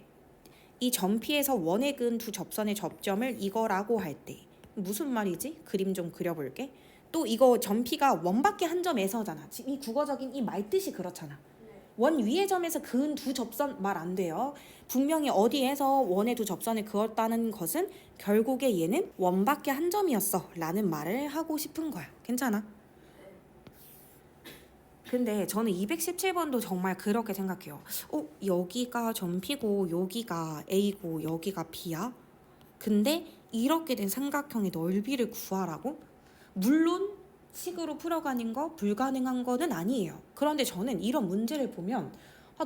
이 점피에서 원에 그은 두 접선의 접점을 이거라고 할 때 무슨 말이지? 그림 좀 그려볼게. 또 이거 점피가 원밖에 한 점에서잖아. 지금 이 국어적인 이 말뜻이 그렇잖아. 원 위의 점에서 그은 두 접선 말 안 돼요. 분명히 어디에서 원의 두 접선을 그었다는 것은 결국에 얘는 원밖에 한 점이었어 라는 말을 하고 싶은 거야. 괜찮아? 근데 저는 217번도 정말 그렇게 생각해요. 여기가 점피고 여기가 A고 여기가 B야? 근데 이렇게 된 삼각형의 넓이를 구하라고? 물론 식으로 풀어가는 거 불가능한 거는 아니에요. 그런데 저는 이런 문제를 보면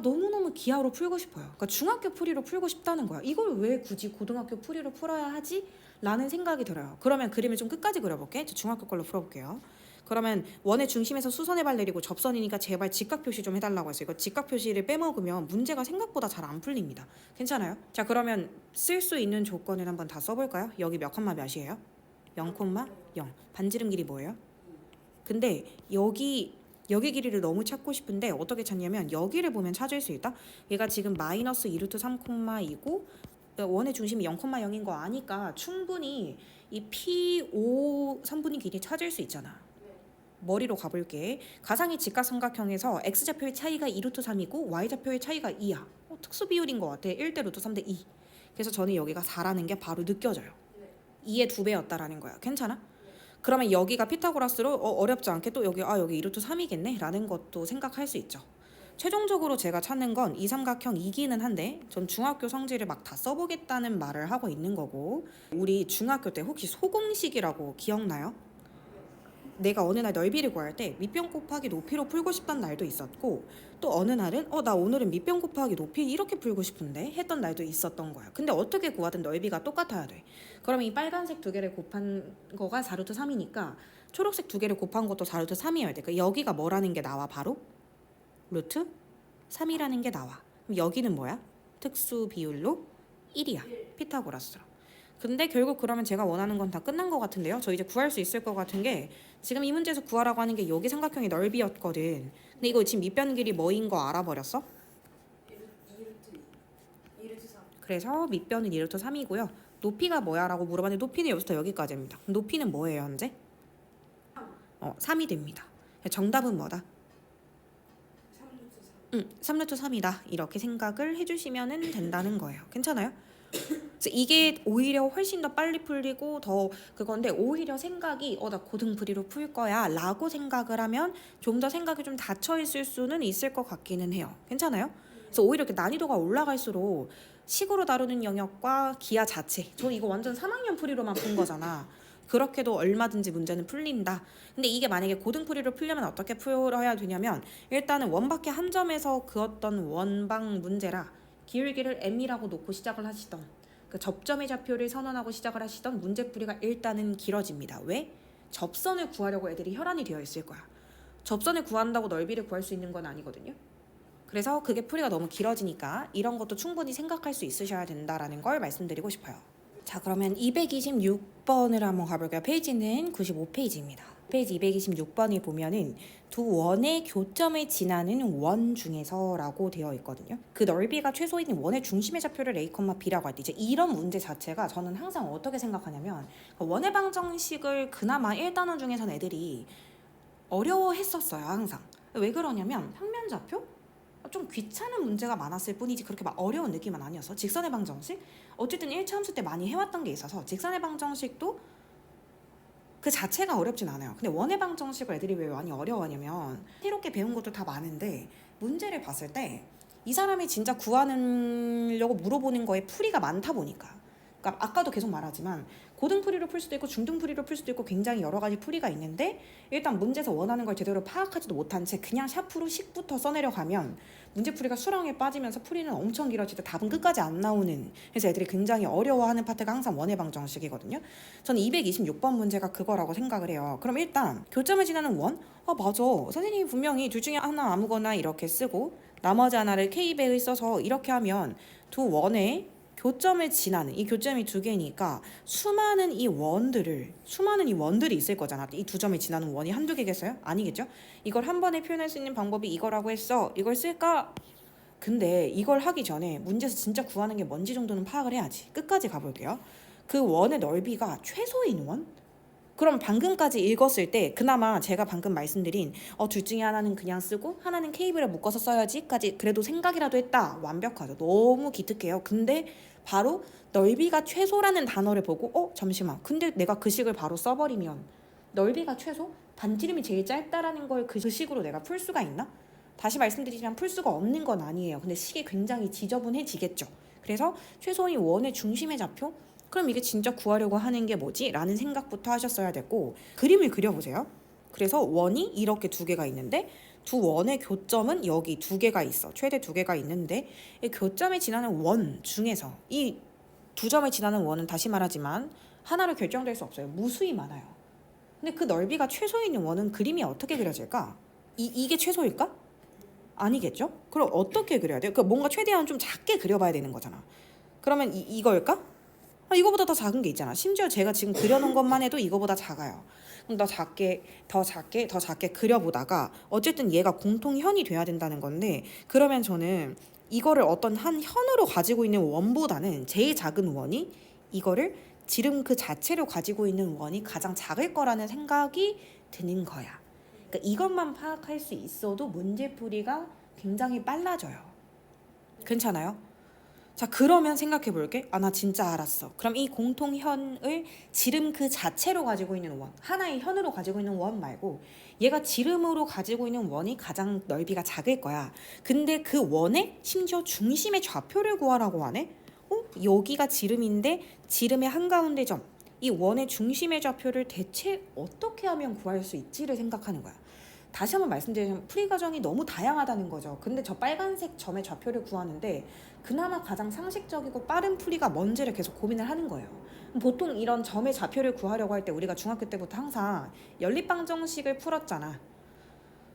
너무너무 기하로 풀고 싶어요. 그러니까 중학교 풀이로 풀고 싶다는 거야. 이걸 왜 굳이 고등학교 풀이로 풀어야 하지? 라는 생각이 들어요. 그러면 그림을 좀 끝까지 그려볼게. 저 중학교 걸로 풀어볼게요. 그러면 원의 중심에서 수선의 발 내리고 접선이니까 제발 직각 표시 좀 해달라고 했어요. 이거 직각 표시를 빼먹으면 문제가 생각보다 잘 안 풀립니다. 괜찮아요? 자, 그러면 쓸 수 있는 조건을 한번 다 써볼까요? 여기 몇 콤마 몇이에요? 0,0. 반지름 길이 뭐예요? 근데 여기 길이를 너무 찾고 싶은데 어떻게 찾냐면 여기를 보면 찾을 수 있다. 얘가 지금 마이너스 2루트 3,2고 원의 중심이 0,0인 거 아니까 충분히 이 P5 3분의 길이 찾을 수 있잖아. 머리로 가볼게. 가상의 직각삼각형에서 x좌표의 차이가 2루트 3이고 y좌표의 차이가 2야. 특수 비율인 것 같아. 1대 루트 3대 2. 그래서 저는 여기가 4라는 게 바로 느껴져요. 2의 2배였다라는 거야. 괜찮아? 그러면 여기가 피타고라스로 어렵지 않게 또 여기 2루트 3이겠네 라는 것도 생각할 수 있죠. 최종적으로 제가 찾는 건 이 삼각형이기는 한데 전 중학교 성질을 막 다 써보겠다는 말을 하고 있는 거고, 우리 중학교 때 혹시 소공식이라고 기억나요? 내가 어느 날 넓이를 구할 때 밑변 곱하기 높이로 풀고 싶던 날도 있었고, 또 어느 날은 나 오늘은 밑변 곱하기 높이 이렇게 풀고 싶은데 했던 날도 있었던 거야. 근데 어떻게 구하든 넓이가 똑같아야 돼. 그러면 이 빨간색 두 개를 곱한 거가 4루트 3이니까 초록색 두 개를 곱한 것도 4루트 3이어야 돼. 그러니까 여기가 뭐라는 게 나와? 바로 루트 3이라는 게 나와. 그럼 여기는 뭐야? 특수 비율로 1이야. 피타고라스로. 근데 결국 그러면 제가 원하는 건 다 끝난 것 같은데요. 저 이제 구할 수 있을 것 같은 게 지금 이 문제에서 구하라고 하는 게 여기 삼각형의 넓이였거든. 근데 이거 지금 밑변 길이 뭐인 거 알아버렸어? 2루트 3. 그래서 밑변은 2루트 3이고요. 높이가 뭐야? 라고 물어봤는데 높이는 여기부터 여기까지입니다. 그럼 높이는 뭐예요 현재? 3이 됩니다. 정답은 뭐다? 3루트 3. 3루트 3이다. 이렇게 생각을 해주시면 된다는 거예요. 괜찮아요? 그래서 이게 오히려 훨씬 더 빨리 풀리고 더 그건데 오히려 생각이 나 고등풀이로 풀 거야 라고 생각을 하면 좀 더 생각이 좀 닫혀 있을 수는 있을 것 같기는 해요. 괜찮아요? 그래서 오히려 이렇게 난이도가 올라갈수록 식으로 다루는 영역과 기하 자체 저는 이거 완전 3학년 풀이로만 푼 거잖아. 그렇게도 얼마든지 문제는 풀린다. 근데 이게 만약에 고등풀이로 풀려면 어떻게 풀어야 되냐면 일단은 원밖에 한 점에서 그었던 원방 문제라 기울기를 m이라고 놓고 시작을 하시던 그 접점의 좌표를 선언하고 시작을 하시던 문제풀이가 일단은 길어집니다. 왜? 접선을 구하려고 애들이 혈안이 되어 있을 거야. 접선을 구한다고 넓이를 구할 수 있는 건 아니거든요. 그래서 그게 풀이가 너무 길어지니까 이런 것도 충분히 생각할 수 있으셔야 된다라는 걸 말씀드리고 싶어요. 자, 그러면 226번을 한번 가볼게요. 페이지는 95페이지입니다. 페이지 226번을 보면은 두 원의 교점을 지나는 원 중에서라고 되어 있거든요. 그 넓이가 최소인 원의 중심의 좌표를 a, b라고 할 때 이제 이런 문제 자체가 저는 항상 어떻게 생각하냐면 원의 방정식을 그나마 1단원 중에서는 애들이 어려워했었어요. 항상. 왜 그러냐면 평면 좌표? 좀 귀찮은 문제가 많았을 뿐이지 그렇게 막 어려운 느낌은 아니어서 직선의 방정식? 어쨌든 1차 함수 때 많이 해왔던 게 있어서 직선의 방정식도 그 자체가 어렵진 않아요. 근데 원의 방정식을 애들이 왜 많이 어려워하냐면 새롭게 배운 것도 다 많은데 문제를 봤을 때 이 사람이 진짜 구하려고 물어보는 거에 풀이가 많다 보니까 그러니까 아까도 계속 말하지만 고등풀이로 풀 수도 있고 중등풀이로 풀 수도 있고 굉장히 여러 가지 풀이가 있는데 일단 문제에서 원하는 걸 제대로 파악하지도 못한 채 그냥 샤프로 식부터 써내려가면 문제풀이가 수렁에 빠지면서 풀이는 엄청 길어질 때 답은 끝까지 안 나오는 그래서 애들이 굉장히 어려워하는 파트가 항상 원의 방정식이거든요. 저는 226번 문제가 그거라고 생각을 해요. 그럼 일단 교점을 지나는 원? 맞아. 선생님이 분명히 둘 중에 하나 아무거나 이렇게 쓰고 나머지 하나를 K배에 써서 이렇게 하면 두 원의 교점을 지나는 이 교점이 두 개니까 수많은 이 원들이 있을 거잖아. 이 두 점을 지나는 원이 한두 개겠어요? 아니겠죠? 이걸 한 번에 표현할 수 있는 방법이 이거라고 했어. 이걸 쓸까? 근데 이걸 하기 전에 문제에서 진짜 구하는 게 뭔지 정도는 파악을 해야지. 끝까지 가볼게요. 그 원의 넓이가 최소인 원? 그럼 방금까지 읽었을 때 그나마 제가 방금 말씀드린 둘 중에 하나는 그냥 쓰고 하나는 케이블에 묶어서 써야지까지 그래도 생각이라도 했다. 완벽하죠. 너무 기특해요. 근데 바로 넓이가 최소라는 단어를 보고 잠시만. 근데 내가 그 식을 바로 써버리면 넓이가 최소? 반지름이 제일 짧다라는 걸 그 식으로 내가 풀 수가 있나? 다시 말씀드리지만 풀 수가 없는 건 아니에요. 근데 식이 굉장히 지저분해지겠죠. 그래서 최소인 원의 중심의 좌표? 그럼 이게 진짜 구하려고 하는 게 뭐지? 라는 생각부터 하셨어야 됐고 그림을 그려보세요. 그래서 원이 이렇게 두 개가 있는데 두 원의 교점은 여기 두 개가 있어. 최대 두 개가 있는데 이 교점에 지나는 원 중에서 이 두 점에 지나는 원은 다시 말하지만 하나로 결정될 수 없어요. 무수히 많아요. 근데 그 넓이가 최소인 원은 그림이 어떻게 그려질까? 이게 최소일까? 아니겠죠? 그럼 어떻게 그려야 돼요? 뭔가 최대한 좀 작게 그려봐야 되는 거잖아. 그러면 이거일까? 이거보다 더 작은 게 있잖아. 심지어 제가 지금 그려놓은 것만 해도 이거보다 작아요. 그럼 더 작게 그려보다가 어쨌든 얘가 공통현이 돼야 된다는 건데 그러면 저는 이거를 어떤 한 현으로 가지고 있는 원보다는 제일 작은 원이 이거를 지름 그 자체로 가지고 있는 원이 가장 작을 거라는 생각이 드는 거야. 그러니까 이것만 파악할 수 있어도 문제풀이가 굉장히 빨라져요. 괜찮아요? 자, 그러면 생각해 볼게. 나 진짜 알았어. 그럼 이 공통현을 지름 그 자체로 가지고 있는 원, 하나의 현으로 가지고 있는 원 말고 얘가 지름으로 가지고 있는 원이 가장 넓이가 작을 거야. 근데 그 원의 심지어 중심의 좌표를 구하라고 하네? 여기가 지름인데 지름의 한가운데 점, 이 원의 중심의 좌표를 대체 어떻게 하면 구할 수 있지를 생각하는 거야. 다시 한번 말씀드리면 풀이 과정이 너무 다양하다는 거죠. 근데 저 빨간색 점의 좌표를 구하는데 그나마 가장 상식적이고 빠른 풀이가 뭔지를 계속 고민을 하는 거예요. 보통 이런 점의 좌표를 구하려고 할 때 우리가 중학교 때부터 항상 연립방정식을 풀었잖아.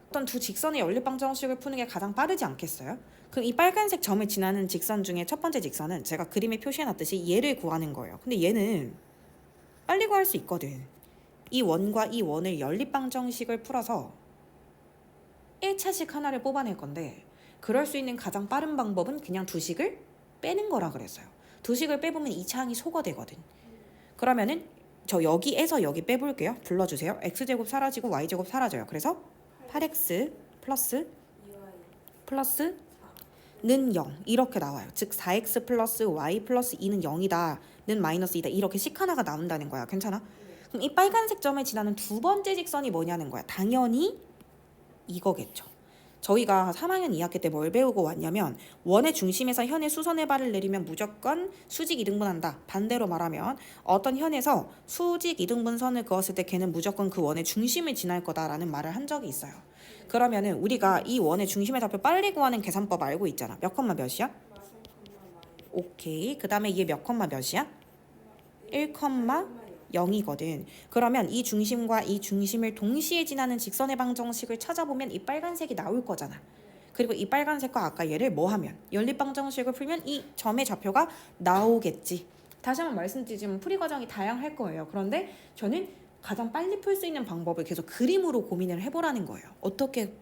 어떤 두 직선의 연립방정식을 푸는 게 가장 빠르지 않겠어요? 그럼 이 빨간색 점을 지나는 직선 중에 첫 번째 직선은 제가 그림에 표시해놨듯이 얘를 구하는 거예요. 근데 얘는 빨리 구할 수 있거든. 이 원과 이 원을 연립방정식을 풀어서 1차식 하나를 뽑아낼 건데 그럴 수 있는 가장 빠른 방법은 그냥 두 식을 빼는 거라 그랬어요. 두 식을 빼보면 2차 항이 소거되거든. 그러면은 저 여기에서 여기 빼볼게요. 불러주세요. x제곱 사라지고 y제곱 사라져요. 그래서 8x 플러스 0 이렇게 나와요. 즉 4x 플러스 y 플러스 2는 0이다 는 마이너스 2다 이렇게 식 하나가 나온다는 거야. 괜찮아? 그럼 이 빨간색 점을 지나는 두 번째 직선이 뭐냐는 거야. 당연히 이거겠죠. 저희가 3학년 2학기 때 뭘 배우고 왔냐면 원의 중심에서 현의 수선의 발을 내리면 무조건 수직 이등분한다. 반대로 말하면 어떤 현에서 수직 이등분선을 그었을 때 걔는 무조건 그 원의 중심을 지날 거다라는 말을 한 적이 있어요. 그러면은 우리가 이 원의 중심의 좌표 빨리 구하는 계산법 알고 있잖아. 몇 컴마 몇이야? 오케이. 그 다음에 얘 몇 컴마 몇이야? 1 컴마 0이거든. 그러면 이 중심과 이 중심을 동시에 지나는 직선의 방정식을 찾아보면 이 빨간색이 나올 거잖아. 그리고 이 빨간색과 아까 얘를 뭐 하면 연립방정식을 풀면 이 점의 좌표가 나오겠지. 다시 한번 말씀드리지만 풀이 과정이 다양할 거예요. 그런데 저는 가장 빨리 풀 수 있는 방법을 계속 그림으로 고민을 해보라는 거예요. 어떻게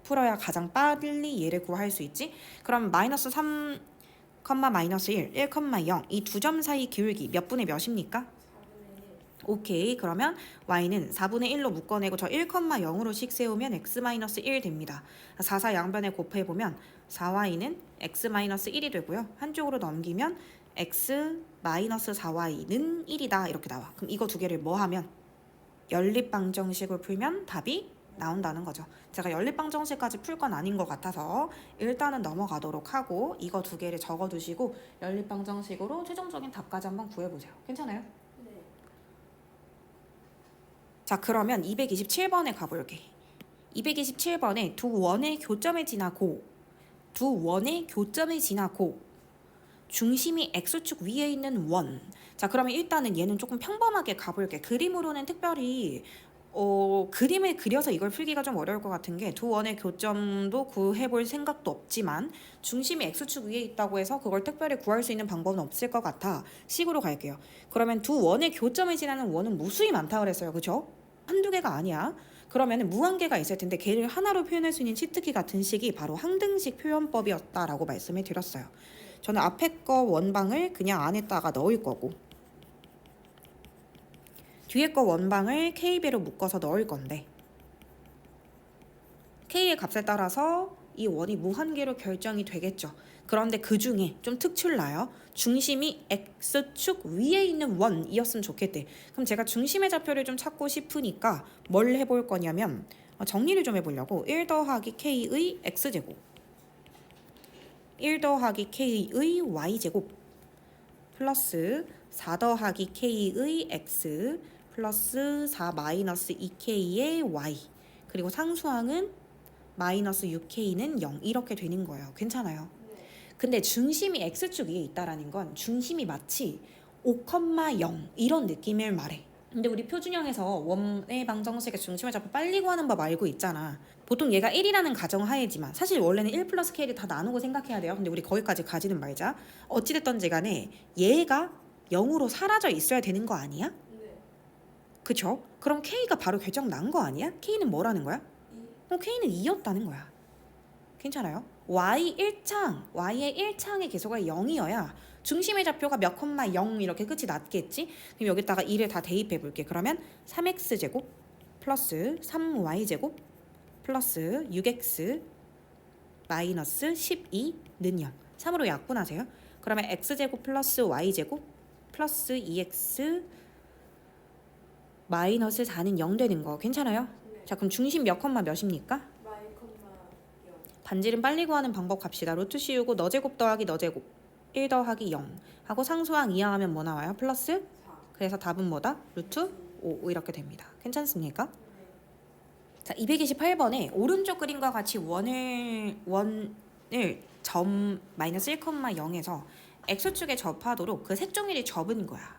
풀어야 가장 빨리 얘를 구할 수 있지? 그럼 마이너스 3, 마이너스 1, 1, 0 이 두 점 사이 기울기 몇 분의 몇입니까? 오케이. 그러면 y는 4분의 1로 묶어내고 저 1, 0으로씩 세우면 x-1 됩니다. 4 양변에 곱해보면 4y는 x-1이 되고요. 한쪽으로 넘기면 x-4y는 1이다 이렇게 나와. 그럼 이거 두 개를 뭐 하면? 연립방정식을 풀면 답이 나온다는 거죠. 제가 연립방정식까지 풀 건 아닌 것 같아서 일단은 넘어가도록 하고 이거 두 개를 적어두시고 연립방정식으로 최종적인 답까지 한번 구해보세요. 괜찮아요? 자, 그러면 227번에 가볼게. 227번에 두 원의 교점을 지나고 중심이 x축 위에 있는 원. 자, 그러면 일단은 얘는 조금 평범하게 가볼게. 그림으로는 특별히 그림을 그려서 이걸 풀기가 좀 어려울 것 같은 게 두 원의 교점도 구해볼 생각도 없지만 중심이 x축 위에 있다고 해서 그걸 특별히 구할 수 있는 방법은 없을 것 같아. 식으로 갈게요. 그러면 두 원의 교점을 지나는 원은 무수히 많다 그랬어요. 그죠? 한두 개가 아니야. 그러면 무한개가 있을 텐데 걔를 하나로 표현할 수 있는 치트키 같은 식이 바로 항등식 표현법이었다라고 말씀을 드렸어요. 저는 앞에 거 원방을 그냥 안에다가 넣을 거고 뒤에 거 원방을 k배로 묶어서 넣을 건데 k의 값에 따라서 이 원이 무한개로 결정이 되겠죠. 그런데 그 중에 좀 특출나요. 중심이 x축 위에 있는 원이었으면 좋겠대. 그럼 제가 중심의 좌표를 좀 찾고 싶으니까 뭘 해볼 거냐면 정리를 좀 해보려고 1 더하기 k의 x제곱 1 더하기 k의 y제곱 플러스 4 더하기 k의 x 플러스 4 마이너스 2k의 y 그리고 상수항은 마이너스 6k는 0 이렇게 되는 거예요. 괜찮아요? 근데 중심이 x축 위에 있다라는 건 중심이 마치 5,0 이런 느낌을 말해. 근데 우리 표준형에서 원의 방정식의 중심을 잡고 빨리 구하는 법 알고 있잖아. 보통 얘가 1이라는 가정하에지만 사실 원래는 1 플러스 k를 다 나누고 생각해야 돼요. 근데 우리 거기까지 가지는 말자. 어찌됐던지 간에 얘가 0으로 사라져 있어야 되는 거 아니야? 그쵸? 그럼 k가 바로 결정 난 거 아니야? k는 뭐라는 거야? k는 2였다는 거야. 괜찮아요? y의 1창의 계소가 0이어야 중심의 좌표가 몇 콤마 0 이렇게 끝이 났겠지? 그럼 여기다가 2를 다 대입해 볼게. 그러면 3x제곱 플러스 3y제곱 플러스 6x 마이너스 12는 0. 3으로 약분하세요. 그러면 x제곱 플러스 y제곱 플러스 2x 마이너스 4는 0 되는 거 괜찮아요? 자, 그럼 중심 몇 콤마 몇입니까? 반지름 빨리 구하는 방법 갑시다. 루트 씌우고 너 제곱 더하기 너 제곱 1 더하기 0 하고 상수항 이항하면 뭐 나와요? 플러스? 그래서 답은 뭐다? 루트 5 이렇게 됩니다. 괜찮습니까? 자, 228번에 오른쪽 그림과 같이 원을 점 마이너스 1,0에서 x축에 접하도록 그 색종이를 접은 거야.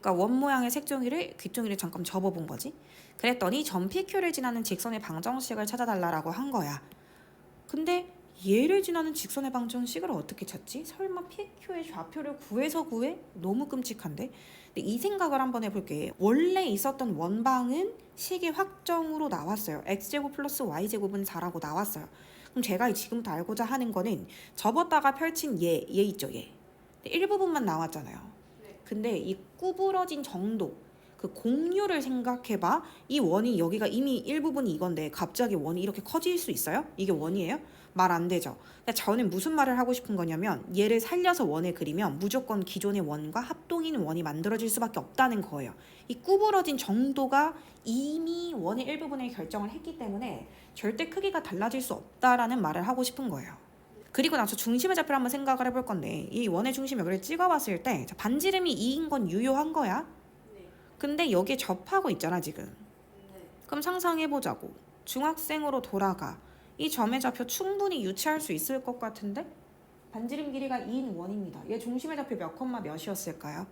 그러니까 원 모양의 색종이를 귓종이를 잠깐 접어본 거지. 그랬더니 점 PQ를 지나는 직선의 방정식을 찾아달라고 한 거야. 근데 얘를 지나는 직선의 방정식을 어떻게 찾지? 설마 PQ의 좌표를 구해서 구해? 너무 끔찍한데? 근데 이 생각을 한번 해볼게. 원래 있었던 원방은 식의 확정으로 나왔어요. x제곱 플러스 y제곱은 4라고 나왔어요. 그럼 제가 지금부터 알고자 하는 거는 접었다가 펼친 얘 있죠, 얘. 일부분만 나왔잖아요. 근데 이 구부러진 정도, 그 공유를 생각해봐. 이 원이 여기가 이미 일부분이 이건데 갑자기 원이 이렇게 커질 수 있어요? 이게 원이에요? 말 안 되죠. 그러니까 저는 무슨 말을 하고 싶은 거냐면 얘를 살려서 원을 그리면 무조건 기존의 원과 합동인 원이 만들어질 수밖에 없다는 거예요. 이 구부러진 정도가 이미 원의 일부분을 결정을 했기 때문에 절대 크기가 달라질 수 없다라는 말을 하고 싶은 거예요. 그리고 나서 중심의 좌표를 한번 생각을 해볼 건데 이 원의 중심 여기를 찍어봤을 때 반지름이 2인 건 유효한 거야. 근데 여기에 접하고 있잖아 지금. 그럼 상상해보자고. 중학생으로 돌아가. 이 점의 좌표 충분히 유추할 수 있을 것 같은데? 반지름 길이가 2인 원입니다. 얘 중심의 좌표 몇 콤마 몇이었을까요?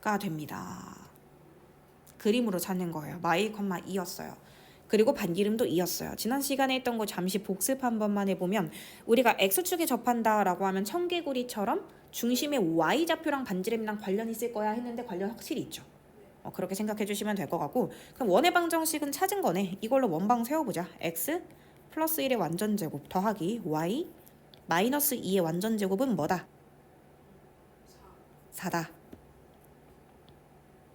가 됩니다. 그림으로 찾는 거예요. 마이 콤마 2였어요. 그리고 반기름도 2였어요. 지난 시간에 했던 거 잠시 복습 한 번만 해보면 우리가 X축에 접한다라고 하면 청개구리처럼 중심의 Y좌표랑 반지름이랑 관련이 있을 거야 했는데 관련 확실히 있죠. 그렇게 생각해 주시면 될 것 같고 그럼 원의 방정식은 찾은 거네. 이걸로 원방 세워보자. X 플러스 1의 완전제곱 더하기 Y 마이너스 2의 완전제곱은 뭐다? 4다.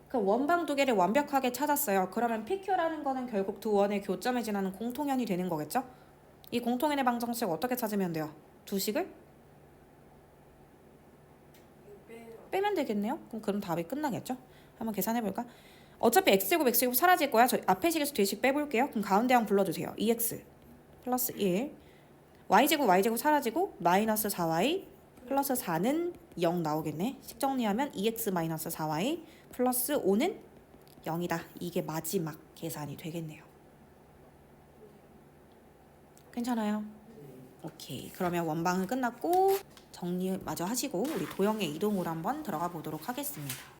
그 원방 두 개를 완벽하게 찾았어요. 그러면 PQ라는 거는 결국 두 원의 교점에 지나는 공통현이 되는 거겠죠? 이 공통현의 방정식 어떻게 찾으면 돼요? 두 식을? 빼면 되겠네요. 그럼 답이 끝나겠죠? 한번 계산해볼까? 어차피 x제곱 x제곱 사라질 거야. 저 앞에 식에서 뒤식 빼볼게요. 그럼 가운데 항 불러주세요. 2x 플러스 1 y제곱 y제곱 사라지고 마이너스 4y 플러스 4는 0 나오겠네. 식 정리하면 2x 마이너스 4y 플러스 5는 0이다. 이게 마지막 계산이 되겠네요. 괜찮아요? 오케이. 그러면 원방은 끝났고 정리 마저 하시고 우리 도형의 이동으로 한번 들어가 보도록 하겠습니다.